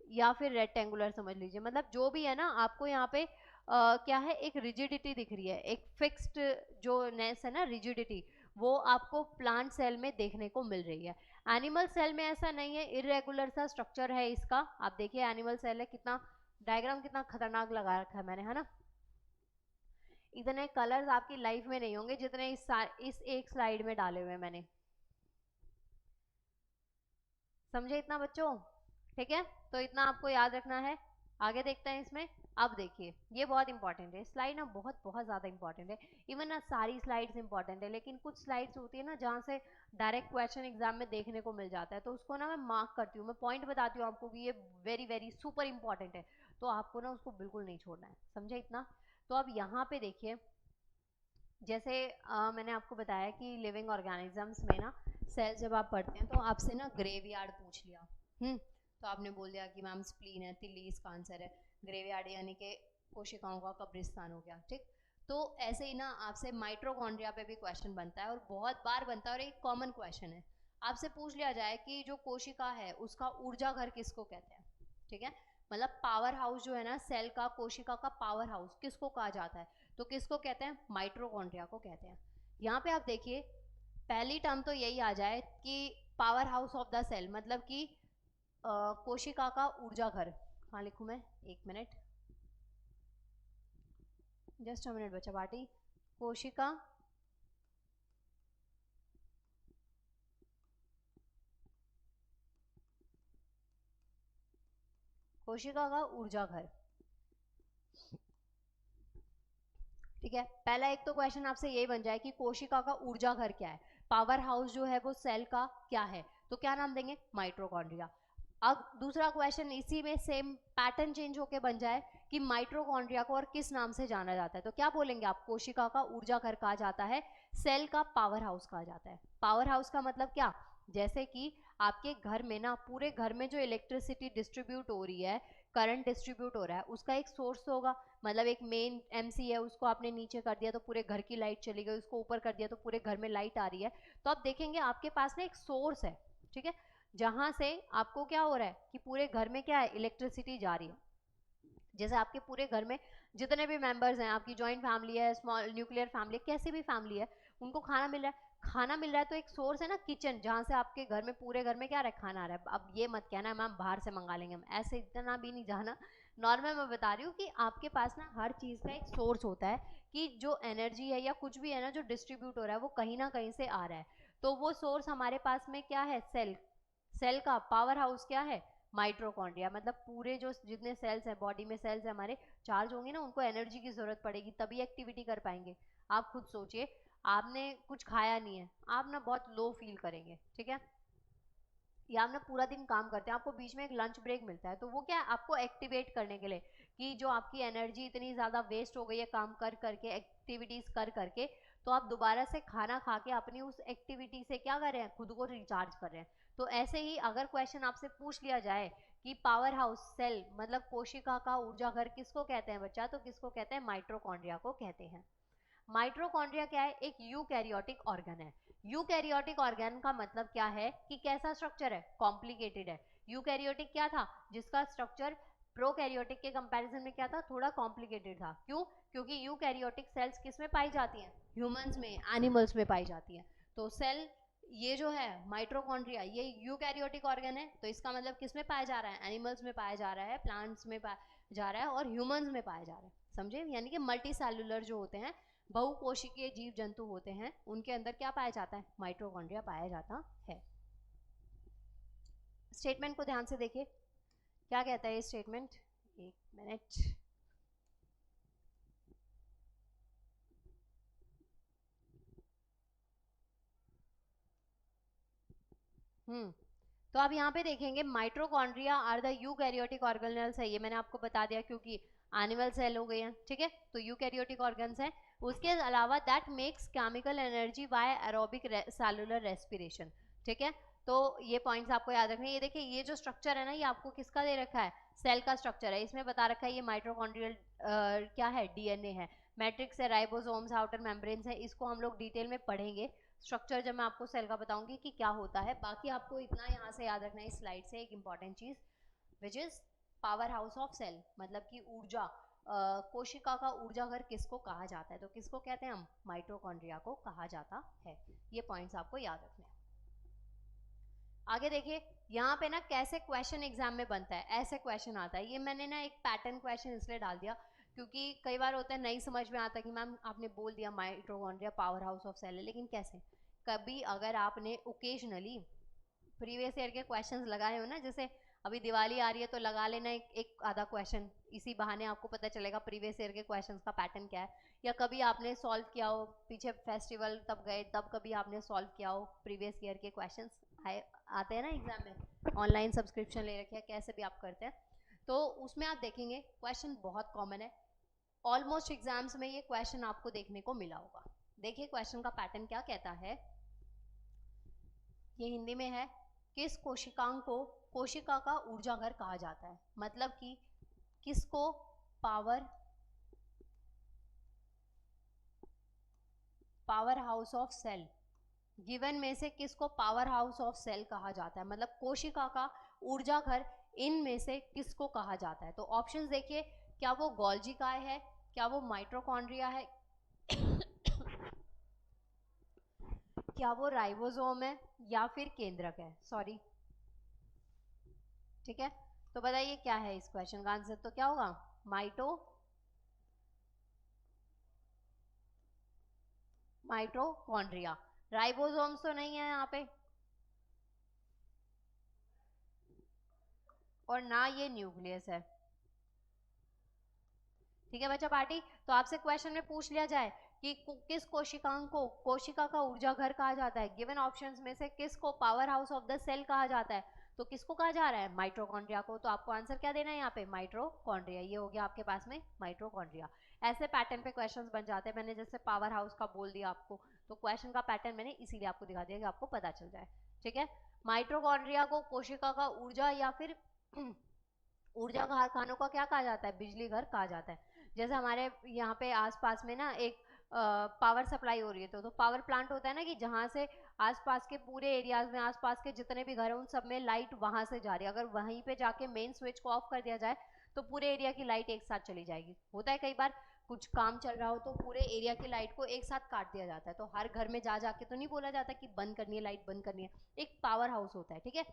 या फिर रेक्टेंगुलर समझ लीजिए, मतलब जो भी है ना आपको यहाँ पे क्या है, एक रिजिडिटी दिख रही है, एक फिक्स्ड जो नेस है ना, रिजिडिटी, वो आपको प्लांट सेल में देखने को मिल रही है। एनिमल सेल में ऐसा नहीं है, इरेगुलर सा स्ट्रक्चर है इसका। आप देखिए एनिमल सेल है, कितना डायग्राम कितना खतरनाक लगा रखा है मैंने, है ना। इतने कलर्स आपकी लाइफ में नहीं होंगे जितने इस एक स्लाइड में डाले हुए मैंने, समझे इतना बच्चों, ठीक है, तो इतना आपको याद रखना है। आगे देखते हैं इसमें। अब देखिए ये बहुत इंपॉर्टेंट है स्लाइड ना, बहुत बहुत ज़्यादा इंपॉर्टेंट है, इवन ना सारी स्लाइड्स इंपॉर्टेंट है, लेकिन कुछ स्लाइड्स होती है ना जहाँ से डायरेक्ट क्वेश्चन एग्जाम में देखने को मिल जाता है, तो उसको ना मैं मार्क करती हूँ, मैं पॉइंट बताती हूँ आपको कि ये वेरी वेरी सुपर इंपॉर्टेंट है, तो आपको ना उसको बिल्कुल नहीं छोड़ना है, समझे इतना। तो अब यहाँ पे देखिए, जैसे मैंने आपको बताया कि लिविंग ऑर्गेनिजम्स में ना सेल जब आप पढ़ते हैं तो आपसे ना ग्रेवयार्ड पूछ लिया, तो आपने बोल दिया कि मैम स्प्लीन है, तिल्ली इसका आंसर है, ग्रेवयार्ड यानी कि कोशिकाओं का कब्रिस्तान हो गया। ठीक, तो ऐसे ही ना आपसे माइट्रोकॉन्ड्रिया पे भी क्वेश्चन बनता है, और बहुत बार बनता है, और एक कॉमन क्वेश्चन है, आपसे पूछ लिया जाए कि जो कोशिका है उसका ऊर्जा घर किसको कहते हैं। ठीक है, मतलब पावर हाउस जो है ना सेल का, कोशिका का पावर हाउस किसको कहा जाता है, तो किसको कहते हैं, माइट्रोकॉन्ड्रिया को कहते हैं। यहाँ पे आप देखिए पहली टर्म तो यही आ जाए कि power house of the cell, मतलब कि कोशिका का ऊर्जा घर। हाँ लिखूँ मैं, एक मिनट, जस्ट अ मिनट बच्चा पार्टी। कोशिका का ऊर्जा घर, ठीक है, पहला एक तो क्वेश्चन आपसे यही बन जाए कि कोशिका का ऊर्जा घर क्या है, पावर हाउस जो है वो सेल का क्या है, तो क्या नाम देंगे, माइटोकॉन्ड्रिया। अब दूसरा क्वेश्चन इसी में सेम पैटर्न चेंज होके बन जाए कि माइटोकॉन्ड्रिया को और किस नाम से जाना जाता है, तो क्या बोलेंगे आप, कोशिका का ऊर्जा घर कहा जाता है, सेल का पावर हाउस कहा जाता है। पावर हाउस का मतलब क्या, जैसे कि आपके घर में ना, पूरे घर में जो इलेक्ट्रिसिटी डिस्ट्रीब्यूट हो रही है, करंट डिस्ट्रीब्यूट हो रहा है, उसका एक सोर्स होगा, मतलब एक मेन एमसी है, उसको आपने नीचे कर दिया तो पूरे घर की लाइट चली गई, उसको ऊपर कर दिया तो पूरे घर में लाइट आ रही है। तो आप देखेंगे आपके पास ना एक सोर्स है, ठीक है, जहां से आपको क्या हो रहा है कि पूरे घर में क्या है, इलेक्ट्रिसिटी जा रही है। जैसे आपके पूरे घर में जितने भी मेंबर्स हैं, आपकी जॉइंट फैमिली है, स्मॉल न्यूक्लियर फैमिली, कैसी भी फैमिली है, उनको खाना मिल रहा है, खाना मिल रहा है तो एक सोर्स है ना किचन, जहाँ से आपके घर में पूरे घर में क्या रहा है, खाना आ रहा है। अब ये मत कहना मैम बाहर से मंगा लेंगे हम, ऐसे इतना भी नहीं जाना, नॉर्मल मैं बता रही हूँ कि आपके पास ना हर चीज़ का एक सोर्स होता है, कि जो एनर्जी है या कुछ भी है ना जो डिस्ट्रीब्यूट हो रहा है वो कहीं ना कहीं से आ रहा है। तो वो सोर्स हमारे पास में क्या है, सेल, सेल का पावर हाउस क्या है, माइट्रोकॉन्ड्रिया। मतलब पूरे जो जितने सेल्स हैं बॉडी में, सेल्स है हमारे, चार्ज होंगे ना, उनको एनर्जी की जरूरत पड़ेगी तभी एक्टिविटी कर पाएंगे। आप खुद सोचिए, आपने कुछ खाया नहीं है, आप ना बहुत लो फील करेंगे, ठीक है, या आप ना पूरा दिन काम करते हैं, आपको बीच में एक लंच ब्रेक मिलता है, तो वो क्या है, आपको एक्टिवेट करने के लिए, कि जो आपकी एनर्जी इतनी ज़्यादा वेस्ट हो गई है काम कर करके, एक्टिविटीज़ कर करके, तो आप दोबारा से खाना खा के अपनी उस एक्टिविटी से क्या कर रहे हैं, खुद को रिचार्ज कर रहे हैं। तो ऐसे ही अगर क्वेश्चन आपसे पूछ लिया जाए कि पावर हाउस, सेल मतलब कोशिका का ऊर्जा घर किसको कहते हैं बच्चा, तो किसको कहते हैं, माइट्रोकॉन्ड्रिया को कहते हैं। माइट्रोकॉन्ड्रिया क्या है, एक यूकैरियोटिक ऑर्गन है। यूकैरियोटिक ऑर्गन का मतलब क्या है कि कैसा स्ट्रक्चर है, कॉम्प्लिकेटेड है। यूकैरियोटिक क्या था, जिसका स्ट्रक्चर प्रोकैरियोटिक के कंपैरिजन में क्या था, थोड़ा कॉम्प्लिकेटेड था। क्यों, क्योंकि यूकैरियोटिक सेल्स किस में पाई जाती हैं, ह्यूमंस में, एनिमल्स में पाई जाती हैं। तो सेल ये जो है माइट्रोकॉन्ड्रिया, ये यूकैरियोटिक ऑर्गन है, तो इसका मतलब किस में पाया जा रहा है, एनिमल्स में पाया जा रहा है, प्लांट्स में पाया जा रहा है, और ह्यूमंस में पाया जा रहा है। समझे, यानी कि मल्टी सेलुलर जो होते हैं, बहुकोशिकीय जीव जंतु होते हैं, उनके अंदर क्या पाया जाता है, माइट्रोकॉन्ड्रिया पाया जाता है। स्टेटमेंट को ध्यान से देखिए, क्या कहता है ये स्टेटमेंट, एक मिनट। तो आप यहाँ पे देखेंगे mitochondria are the eukaryotic organelles है, ये मैंने आपको बता दिया क्योंकि एनिमल सेल हो गए हैं, ठीक है, तो यूकैरियोटिक ऑर्गन्स हैं। उसके अलावा that makes chemical energy by aerobic cellular respiration, ठीक है। तो ये पॉइंट्स आपको याद रखने, ये देखिए ये जो स्ट्रक्चर है ना, ये आपको किसका दे रखा है, सेल का स्ट्रक्चर है, इसमें बता रखा है ये माइट्रोकॉन्ड्रियल क्या है, डीएनए है, मैट्रिक्स है, राइबोसोम्स, आउटर मेम्ब्रेन्स है, इसको हम लोग डिटेल में पढ़ेंगे स्ट्रक्चर जब मैं आपको सेल का बताऊंगी कि क्या होता है। बाकी आपको इतना यहाँ से याद रखना है इस स्लाइड से एक इंपॉर्टेंट चीज, which is power house of cell, मतलब कि ऊर्जा, कोशिका का ऊर्जा घर किसको कहा जाता है, तो किसको कहते हैं हम, माइटोकॉन्ड्रिया को कहा जाता है। ये पॉइंट्स आपको याद रखने हैं। आगे देखिए, यहाँ पे ना कैसे क्वेश्चन एग्जाम में बनता है, ऐसे क्वेश्चन आता है, ये मैंने ना एक पैटर्न क्वेश्चन इसलिए डाल दिया क्योंकि कई बार होता है नहीं समझ में आता कि मैम आपने बोल दिया mitochondria power house of cell है, लेकिन कैसे। कभी अगर आपने ओकेजनली प्रीवियस ईयर के क्वेश्चंस लगाए हो ना, जैसे अभी दिवाली आ रही है तो लगा लेना एक आधा क्वेश्चन, इसी बहाने आपको पता चलेगा प्रीवियस ईयर के क्वेश्चंस का पैटर्न क्या है। या कभी आपने सॉल्व किया हो पीछे फेस्टिवल तब गए, तब कभी आपने सॉल्व किया हो प्रीवियस ईयर के क्वेश्चंस आए, आते हैं ना एग्जाम में, ऑनलाइन सब्सक्रिप्शन ले रखे हैं, कैसे भी आप करते हैं, तो उसमें आप देखेंगे क्वेश्चन बहुत कॉमन है, ऑलमोस्ट एग्जाम्स में ये क्वेश्चन आपको देखने को मिला होगा। देखिए क्वेश्चन का पैटर्न क्या कहता है, ये हिंदी में है, किस कोशिकांग को कोशिका का ऊर्जा घर कहा जाता है, मतलब कि किसको power power house of cell, given में से किसको पावर हाउस ऑफ सेल कहा जाता है, मतलब कोशिका का ऊर्जा घर इन में से किसको कहा जाता है। तो ऑप्शंस देखिए, क्या वो गोल्जी काय है, क्या वो माइट्रोकॉन्ड्रिया है, क्या वो राइबोसोम है, या फिर केंद्रक है, सॉरी, ठीक है। तो बताइए क्या है इस क्वेश्चन का आंसर, तो क्या होगा, माइटोकॉन्ड्रिया। राइबोसोम्स तो नहीं है यहाँ पे, और ना ये न्यूक्लियस है, ठीक है बच्चा पार्टी। तो आपसे क्वेश्चन में पूछ लिया जाए कि किस कोशिकांग को कोशिका का ऊर्जा घर कहा जाता है, गिवन ऑप्शंस में से किसको power house of the cell कहा जाता है, तो किसको कहा जा रहा है, माइटोकॉन्ड्रिया को। तो आपको आंसर क्या देना है यहाँ पे, माइटोकॉन्ड्रिया। ये हो गया आपके पास में माइटोकॉन्ड्रिया। ऐसे पैटर्न पे क्वेश्चंस बन जाते हैं। मैंने जैसे पावर हाउस का बोल दिया आपको, तो क्वेश्चन का पैटर्न मैंने इसीलिए आपको दिखा दिया कि आपको पता चल जाए। ठीक है, माइटोकॉन्ड्रिया को कोशिका का ऊर्जा या फिर ऊर्जा कारखानों का क्या कहा जाता है, बिजली घर कहा जाता है। जैसे हमारे यहाँ पे आसपास में ना एक पावर सप्लाई हो रही है, तो पावर प्लांट होता है ना कि जहाँ से आसपास के पूरे एरियाज में आसपास के जितने भी घर हैं उन सब में लाइट वहां से जा रही है। अगर वहीं पे जाके मेन स्विच को ऑफ कर दिया जाए तो पूरे एरिया की लाइट एक साथ चली जाएगी। होता है कई बार कुछ काम चल रहा हो तो पूरे एरिया की लाइट को एक साथ काट दिया जाता है, तो हर घर में जा जाके तो नहीं बोला जाता कि बंद करनी है लाइट, बंद करनी है। एक पावर हाउस होता है, ठीक है,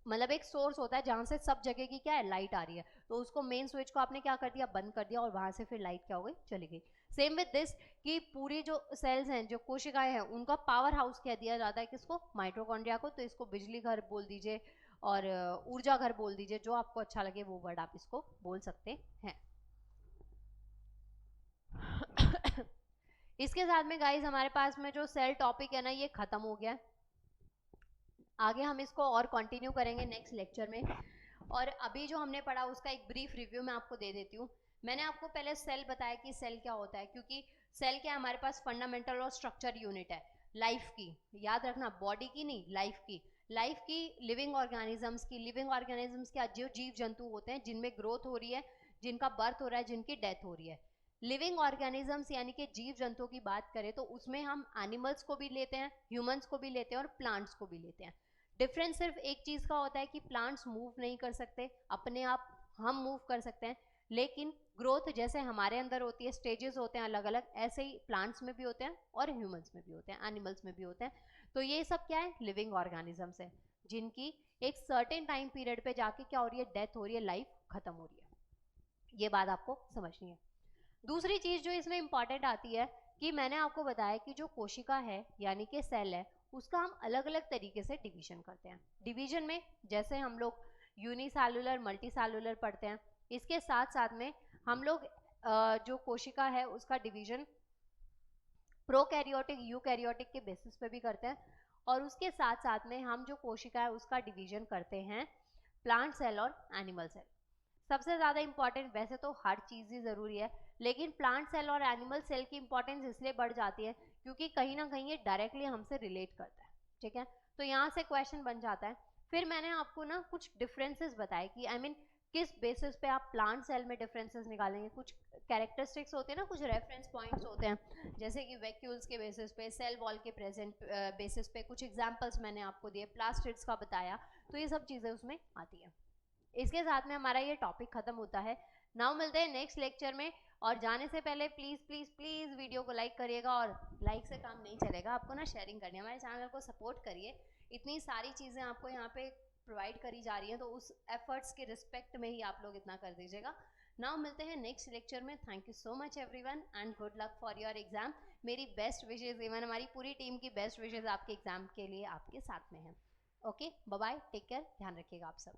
मतलब एक सोर्स होता है जहां से सब जगह की क्या है, लाइट आ रही है। तो उसको मेन स्विच को आपने क्या कर दिया, बंद कर दिया, और वहां से फिर लाइट क्या हो गई, चली गई। सेम विद दिस कि पूरी जो सेल्स हैं, जो कोशिकाएं हैं, उनका पावर हाउस कह दिया जाता है किसको, माइटोकॉन्ड्रिया को। तो इसको बिजली घर बोल दीजिए और ऊर्जा घर बोल दीजिए, जो आपको अच्छा लगे वो वर्ड आप इसको बोल सकते हैं। इसके साथ में गाइज हमारे पास में जो सेल टॉपिक है ना, ये खत्म हो गया। आगे हम इसको और कंटिन्यू करेंगे नेक्स्ट लेक्चर में। और अभी जो हमने पढ़ा उसका एक ब्रीफ रिव्यू मैं आपको दे देती हूँ। मैंने आपको पहले सेल बताया कि सेल क्या होता है, क्योंकि सेल क्या हमारे पास फंडामेंटल और स्ट्रक्चर यूनिट है लाइफ की। याद रखना, बॉडी की नहीं, लाइफ की। लाइफ की, लिविंग ऑर्गेनिजम्स की। लिविंग ऑर्गेनिजम्स क्या, जो जीव जंतु होते हैं जिनमें ग्रोथ हो रही है, जिनका बर्थ हो रहा है, जिनकी डेथ हो रही है। लिविंग ऑर्गेनिजम्स यानी कि जीव जंतुओं की बात करें तो उसमें हम एनिमल्स को भी लेते हैं, ह्यूमंस को भी लेते हैं और प्लांट्स को भी लेते हैं। डिफरेंस सिर्फ एक चीज का होता है कि प्लांट्स मूव नहीं कर सकते अपने आप, हम मूव कर सकते हैं। लेकिन ग्रोथ जैसे हमारे अंदर होती है, स्टेजेस होते हैं अलग अलग, ऐसे ही प्लांट्स में भी होते हैं और ह्यूमंस में भी होते हैं, एनिमल्स में भी होते हैं। तो ये सब क्या है, लिविंग ऑर्गेनिजम्स है, जिनकी एक सर्टेन टाइम पीरियड पे जाके क्या हो रही है, डेथ हो रही है, लाइफ खत्म हो रही है। ये बात आपको समझनी है। दूसरी चीज जो इसमें इंपॉर्टेंट आती है कि मैंने आपको बताया कि जो कोशिका है यानी कि सेल है, उसका हम अलग अलग तरीके से डिवीजन करते हैं। डिवीजन में जैसे हम लोग यूनिसेलुलर, मल्टीसेलुलर पढ़ते हैं, इसके साथ साथ में हम लोग जो कोशिका है उसका डिवीजन प्रोकैरियोटिक, यूकैरियोटिक के बेसिस पे भी करते हैं। और उसके साथ साथ में हम जो कोशिका है उसका डिवीजन करते हैं प्लांट सेल और एनिमल सेल। सबसे ज़्यादा इंपॉर्टेंट, वैसे तो हर चीज़ ही ज़रूरी है, लेकिन प्लांट सेल और एनिमल सेल की इंपॉर्टेंस इसलिए बढ़ जाती है क्योंकि कहीं ना कहीं ये डायरेक्टली हमसे रिलेट करता है। ठीक है, तो यहाँ से क्वेश्चन बन जाता है। फिर मैंने आपको ना कुछ डिफरेंसेस बताए कि आई मीन किस बेसिस पे आप प्लांट सेल में डिफरेंसेस निकालेंगे। कुछ कैरेक्टरिस्टिक्स होते हैं ना, कुछ रेफरेंस पॉइंट्स होते हैं, जैसे कि वैक्यूल्स के बेसिस पे, सेल वॉल के प्रेजेंट बेसिस पे, कुछ एग्जांपल्स मैंने आपको दिए, प्लास्टिड्स का बताया, तो ये सब चीज़ें उसमें आती हैं। इसके साथ में हमारा ये टॉपिक खत्म होता है। नाउ मिलते हैं नेक्स्ट लेक्चर में। और जाने से पहले प्लीज़ प्लीज़ प्लीज़ वीडियो को लाइक करिएगा, और लाइक से काम नहीं चलेगा, आपको ना शेयरिंग करनी है, हमारे चैनल को सपोर्ट करिए। इतनी सारी चीज़ें आपको यहाँ पे प्रोवाइड करी जा रही हैं, तो उस एफर्ट्स के रिस्पेक्ट में ही आप लोग इतना कर दीजिएगा। नाउ मिलते हैं नेक्स्ट लेक्चर में। Thank you so much everyone and good luck for your exam. मेरी बेस्ट विशेज़, इवन हमारी पूरी टीम की बेस्ट विशेज़ आपके एग्जाम के लिए आपके साथ में हैं। Okay, bye bye, take care, ध्यान रखिएगा आप सब।